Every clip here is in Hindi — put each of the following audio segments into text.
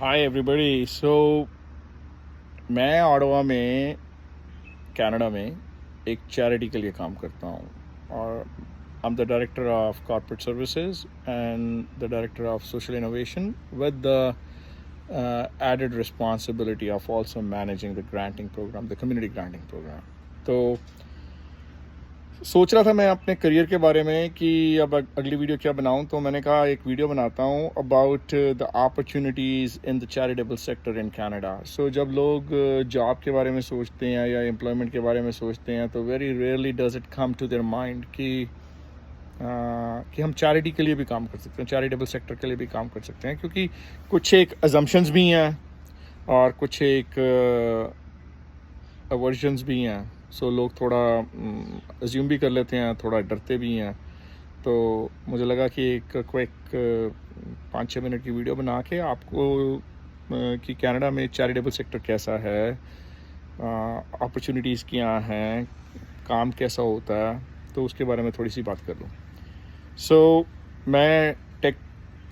Hi everybody. मैं ऑडवा में कनाडा में एक चैरिटी के लिए काम करता हूँ और I am the director of corporate services and the director of social innovation with the added responsibility of also managing the granting programme, the community granting programme. तो सोच रहा था मैं अपने करियर के बारे में कि अब अगली वीडियो क्या बनाऊं, तो मैंने कहा एक वीडियो बनाता हूं about the opportunities in the charitable sector in Canada. So जब लोग जॉब के बारे में सोचते हैं या एम्प्लॉयमेंट के बारे में सोचते हैं तो very rarely does it come to their mind कि हम चैरिटी के लिए भी काम कर सकते हैं, चैरिटेबल सेक्टर के लिए भी काम कर सकते हैं, क्योंकि कुछ एक अजम्पशंस भी हैं और कुछ एक अवर्जन्स भी हैं। सो लोग थोड़ा अज्यूम भी कर लेते हैं, थोड़ा डरते भी हैं। तो मुझे लगा कि एक क्विक 5-6 मिनट की वीडियो बना के आपको कि कनाडा में चैरिटेबल सेक्टर कैसा है, अपॉर्चुनिटीज़ क्या हैं, काम कैसा होता है, तो उसके बारे में थोड़ी सी बात कर लूँ। मैं टेक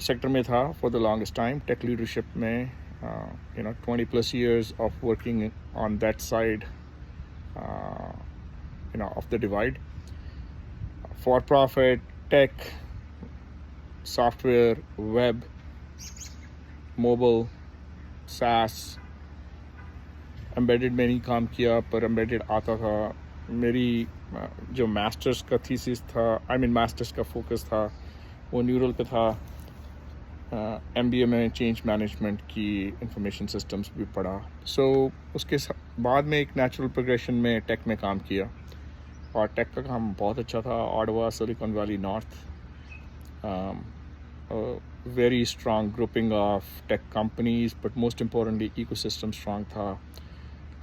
सेक्टर में था for the longest time, tech leadership में 20+ years of working on that side of the divide. For profit, tech, software, web, mobile, SaaS, embedded में नहीं काम किया, पर embedded आता था। मेरी जो मास्टर्स का थीसिस था, मास्टर्स का फोकस था, वो न्यूरल पे था। MBA में चेंज मैनेजमेंट की इंफॉर्मेशन सिस्टम्स भी पढ़ा। उसके बाद में एक नेचुरल प्रोग्रेशन में टेक में काम किया और टेक का काम बहुत अच्छा था। ऑडवा, silicon valley north, very strong grouping of tech companies, but most importantly ecosystem strong था।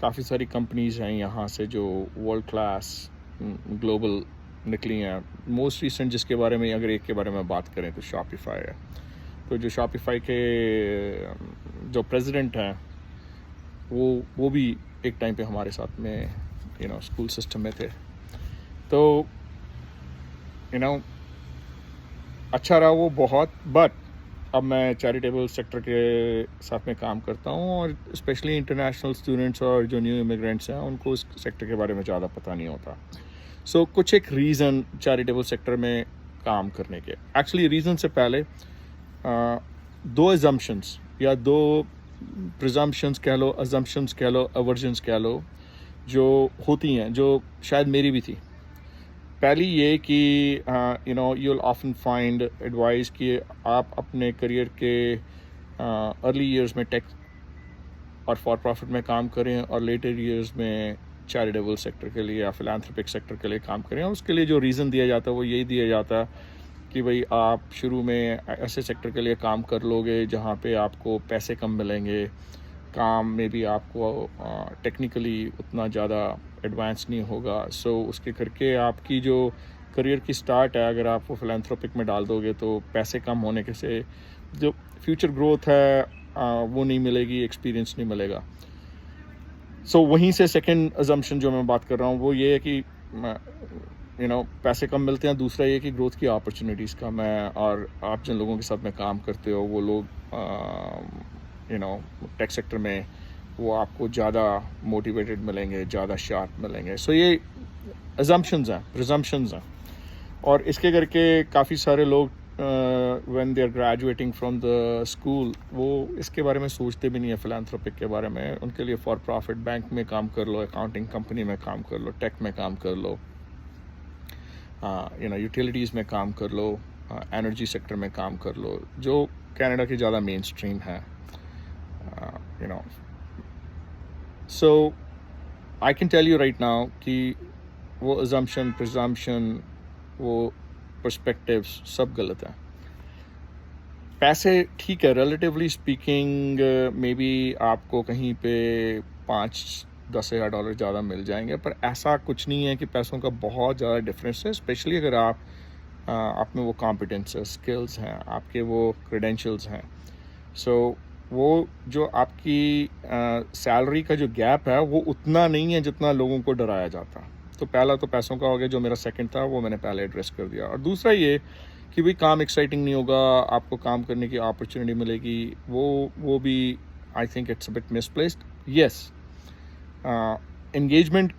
काफ़ी सारी कंपनीज हैं यहाँ से जो वर्ल्ड क्लास ग्लोबल निकली हैं। मोस्ट रिसेंट जिसके बारे में अगर एक के बारे में बात करें तो शॉपिफाई है। तो जो शॉपिफाई के जो प्रेसिडेंट हैं वो भी एक टाइम पे हमारे साथ में स्कूल सिस्टम में थे। तो अच्छा रहा वो बहुत। बट अब मैं चैरिटेबल सेक्टर के साथ में काम करता हूँ और स्पेशली इंटरनेशनल स्टूडेंट्स और जो न्यू इमिग्रेंट्स हैं उनको इस सेक्टर के बारे में ज़्यादा पता नहीं होता। कुछ एक रीज़न चैरिटेबल सेक्टर में काम करने के, एक्चुअली रीज़न से पहले दो अजम्पशंस या दो प्रिजम्पशंस कह लो, अजम्पशंस कह लो, अवर्जन्स कह लो, जो होती हैं, जो शायद मेरी भी थी। पहली ये कि you will often find advice कि आप अपने करियर के अर्ली ईयर्स में टेक और फॉर प्रॉफिट में काम करें और लेटर ईयर्स में चैरिटेबल सेक्टर के लिए या फिलैंथ्रोपिक सेक्टर के लिए काम करें। और उसके लिए जो रीज़न दिया जाता है वो यही दिया जाता है कि भाई आप शुरू में ऐसे सेक्टर के लिए काम कर लोगे जहाँ पे आपको पैसे कम मिलेंगे, काम में भी आपको टेक्निकली उतना ज़्यादा एडवांस नहीं होगा। उसके करके आपकी जो करियर की स्टार्ट है, अगर आप वो फिलैंथ्रोपिक में डाल दोगे तो पैसे कम होने के से जो फ्यूचर ग्रोथ है वो नहीं मिलेगी, एक्सपीरियंस नहीं मिलेगा। वहीं से सेकंड अजम्पशन जो मैं बात कर रहा हूँ वो ये है कि पैसे कम मिलते हैं। दूसरा ये कि ग्रोथ की अपॉर्चुनिटीज़ कम है और आप जिन लोगों के साथ में काम करते हो वो लोग टेक सेक्टर में वो आपको ज़्यादा मोटिवेटेड मिलेंगे, ज़्यादा शार्प मिलेंगे। ये अजम्पशंस हैं, प्रिजम्पशंस हैं। और इसके करके काफ़ी सारे लोग when they are graduating from the school वो इसके बारे में सोचते भी नहीं है फिलैंथ्रोपिक के बारे में। उनके लिए फॉर प्रॉफिट बैंक में काम कर लो, अकाउंटिंग कंपनी में काम कर लो, टेक में काम कर लो, यूटिलिटीज़ में काम कर लो, एनर्जी सेक्टर में काम कर लो, जो कनाडा की ज़्यादा मेन स्ट्रीम है। I can tell you right now कि वो अजम्पशन, प्रिजम्पशन, वो पर्सपेक्टिव्स सब गलत है। पैसे ठीक है, रिलेटिवली स्पीकिंग मे बी आपको कहीं पे 5-10 हज़ार डॉलर ज़्यादा मिल जाएंगे, पर ऐसा कुछ नहीं है कि पैसों का बहुत ज़्यादा डिफरेंस है, स्पेशली अगर आप में वो कॉम्पिटेंस है, स्किल्स हैं, आपके वो क्रेडेंशियल्स हैं। वो जो आपकी सैलरी का जो गैप है वो उतना नहीं है जितना लोगों को डराया जाता। तो पहला तो पैसों का हो गया, जो मेरा सेकंड था वो मैंने पहले एड्रेस कर दिया। और दूसरा ये कि भाई काम एक्साइटिंग नहीं होगा, आपको काम करने की अपॉर्चुनिटी मिलेगी, वो भी I think it's a bit misplaced. Yes, engagement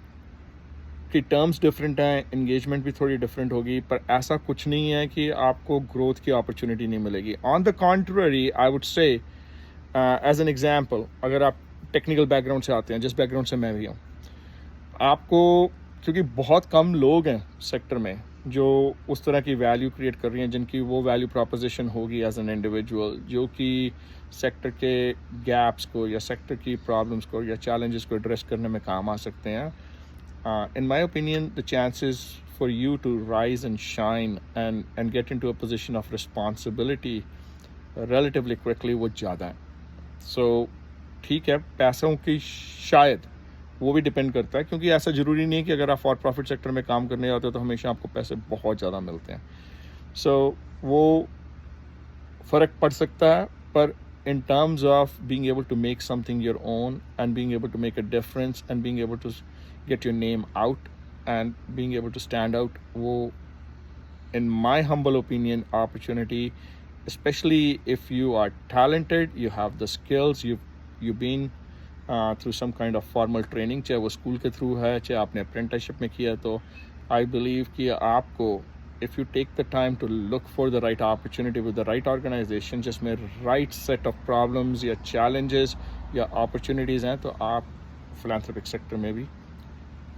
की टर्म्स डिफरेंट हैं, एंगेजमेंट भी थोड़ी डिफरेंट होगी, पर ऐसा कुछ नहीं है कि आपको ग्रोथ की अपॉर्चुनिटी नहीं मिलेगी. On the contrary I would say, as an example, अगर आप टेक्निकल बैकग्राउंड से आते हैं, जिस बैकग्राउंड से मैं भी हूँ, आपको, क्योंकि बहुत कम लोग हैं सेक्टर में जो उस तरह की वैल्यू क्रिएट कर रही हैं, जिनकी वो वैल्यू प्रोपोजिशन होगी एज एन इंडिविजुअल, जो कि सेक्टर के गैप्स को या सेक्टर की प्रॉब्लम्स को या चैलेंजेस को एड्रेस करने में काम आ सकते हैं. In my opinion, the chances for you to rise and shine and get into a position of responsibility relatively quickly वो ज़्यादा है. So ठीक है, पैसों की शायद वो भी डिपेंड करता है, क्योंकि ऐसा ज़रूरी नहीं है कि अगर आप फॉर प्रॉफिट सेक्टर में काम करने जाते हो तो हमेशा आपको पैसे बहुत ज़्यादा मिलते हैं. So वो फ़र्क पड़ सकता है, पर in terms of being able to make something your own and being able to make a difference and being able to get your name out and being able to stand out, wo, in my humble opinion, opportunity, especially if you are talented, you have the skills, you've been through some kind of formal training, चाहे वो स्कूल के थ्रू है, चाहे आपने अप्रेंटिसशिप में किया, तो आई बिलीव कि आपको, if you take the time to look for the right opportunity with the right organization, जिसमें right set of problems या challenges या opportunities हैं, तो आप philanthropic sector में भी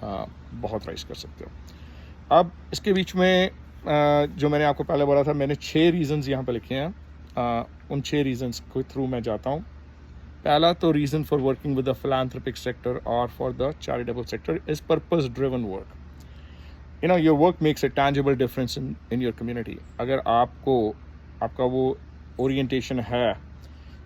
बहुत राइज कर सकते हो. अब इसके बीच में जो मैंने आपको पहले बोला था, मैंने 6 रीजंस यहाँ पे लिखे हैं. उन 6 रीजंस के थ्रू मैं जाता हूँ. पहला तो reason for working with the philanthropic sector और for the charitable sector is purpose driven work. You know, your work makes a tangible difference in your community. अगर आपका वो ओरिएंटेशन है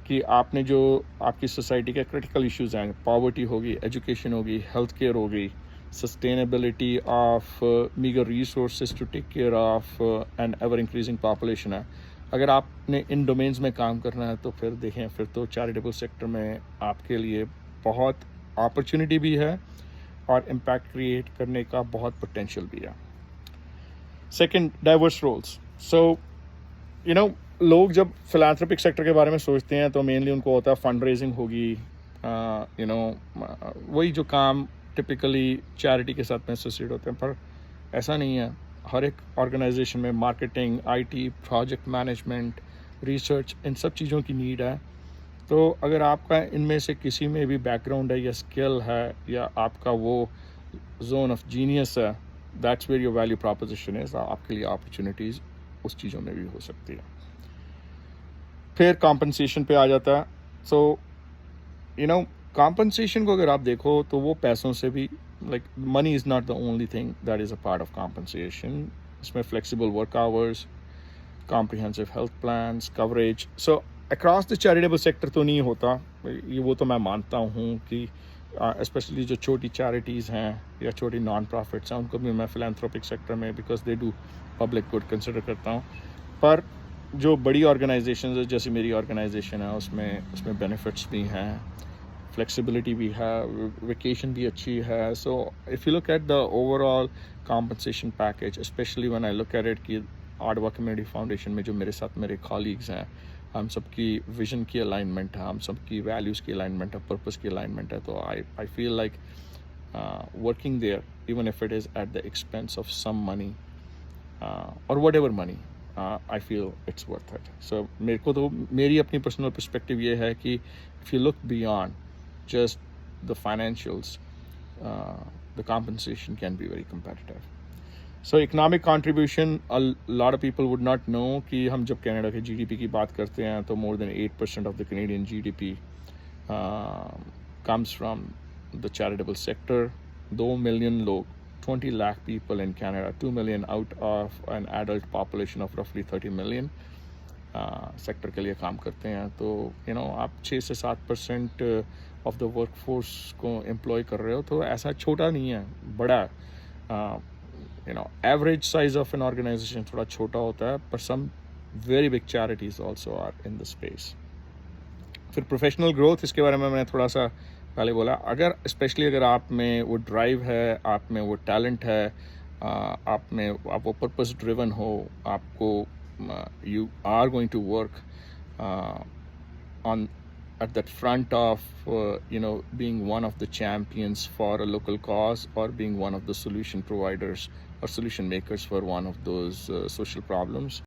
कि आपने जो आपकी सोसाइटी के क्रिटिकल इश्यूज़ हैं, पॉवर्टी होगी, एजुकेशन होगी, हेल्थ केयर होगी, sustainability of meagre resources to take care of an ever increasing population है, अगर आपने इन डोमेन्स में काम करना है तो फिर देखें, फिर तो चैरिटेबल सेक्टर में आपके लिए बहुत अपॉर्चुनिटी भी है और इम्पैक्ट क्रिएट करने का बहुत पोटेंशियल भी है. Second, diverse roles. So you know, लोग जब फिलैंथ्रोपिक सेक्टर के बारे में सोचते हैं तो मेनली उनको होता है फंड रेजिंग होगी, यू नो, वही जो काम टिपिकली चैरिटी के साथ में एसोसिएट होते हैं, पर ऐसा नहीं है. हर एक ऑर्गेनाइजेशन में marketing, IT, project management, research, इन सब चीज़ों की नीड है. तो अगर आपका इनमें से किसी में भी बैकग्राउंड है या स्किल है या आपका वो जोन ऑफ जीनियस है, that's where your value proposition is. आपके लिए अपॉर्चुनिटीज़ उस चीज़ों में भी हो सकती है. फिर कॉम्पनसेशन पे आ जाता है. सो यू नो, कॉम्पनसेशन को अगर आप देखो तो वो पैसों से भी, like money is not the only thing that is a part of compensation. इसमें flexible work hours, comprehensive health plans, coverage. So across the charitable sector तो नहीं होता ये, वो तो मैं मानता हूँ कि especially जो छोटी charities हैं या छोटी नॉन प्रॉफिट्स हैं, उनको भी मैं philanthropic sector में because they do public good consider करता हूँ. पर जो बड़ी organizations है, जैसे मेरी organization है, उसमें benefits भी हैं, फ्लेक्सिबिलिटी भी है, वेकेशन भी अच्छी है. So if you look at the overall compensation package, specially when I look at it कि आडवा कम्युनिटी फाउंडेशन में जो मेरे साथ मेरे कॉलीग्स हैं, हम सबकी विजन की अलाइनमेंट है, हम सबकी वैल्यूज़ की अलाइनमेंट है, पर्पस की अलाइनमेंट है. तो I feel like working there even if it is at the expense of some money और whatever money, I feel it's worth it. So मेरे को तो मेरी अपनी पर्सनल पर्सपेक्टिव ये है कि if you look beyond just the financials, the compensation can be very competitive. So economic contribution, a lot of people would not know कि हम जब कनाडा के GDP की बात करते हैं तो more than 8% of the Canadian GDP comes from the charitable sector. 2 million लोग, 20 lakh people in Canada, 2 million out of an adult population of roughly 30 million sector के लिए काम करते हैं. तो यू नो, आप 6 से 7% ऑफ द वर्क फोर्स को एम्प्लॉय कर रहे हो, तो ऐसा छोटा नहीं है, बड़ा. You know, average size of an organisation थोड़ा छोटा होता है, पर some very big charities also are in the space. फिर प्रोफेशनल ग्रोथ, इसके बारे में मैंने थोड़ा सा पहले बोला. अगर स्पेशली अगर आप में वो ड्राइव है, आप में वो टैलेंट है, आप वो पर्पस ड्रिवन हो, आपको you are going to work on at that front of being one of the champions for a local cause, or being one of the solution providers or solution makers for one of those social problems.